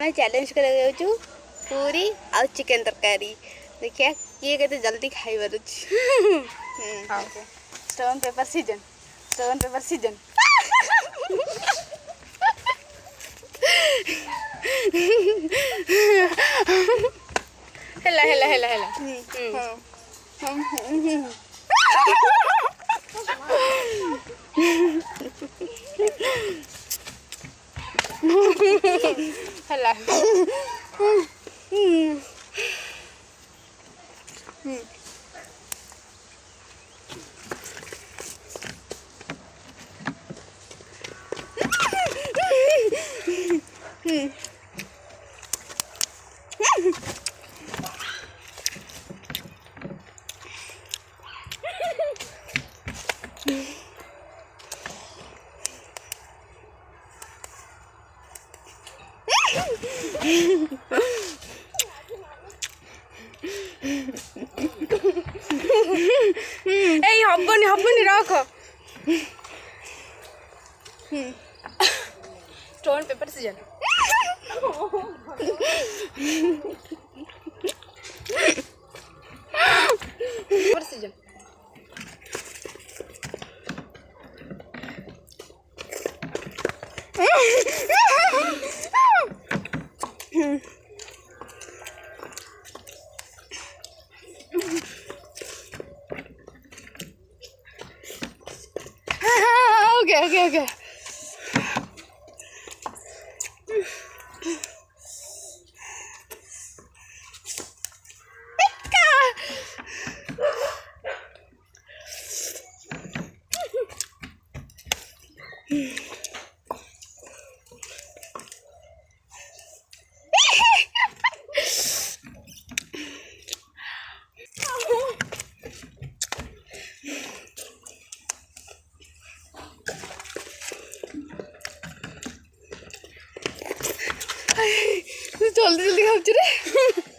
आम चैलेंज कर पूरी आ चिकेन तरकारी देखिए किए के जल्दी खाई पार स्टोन पेपर सीजन हेला हेला हेला हेला हेला हबनी हबनी रख stone paper season paper season okay. जल्दी जल्दी खाऊ रे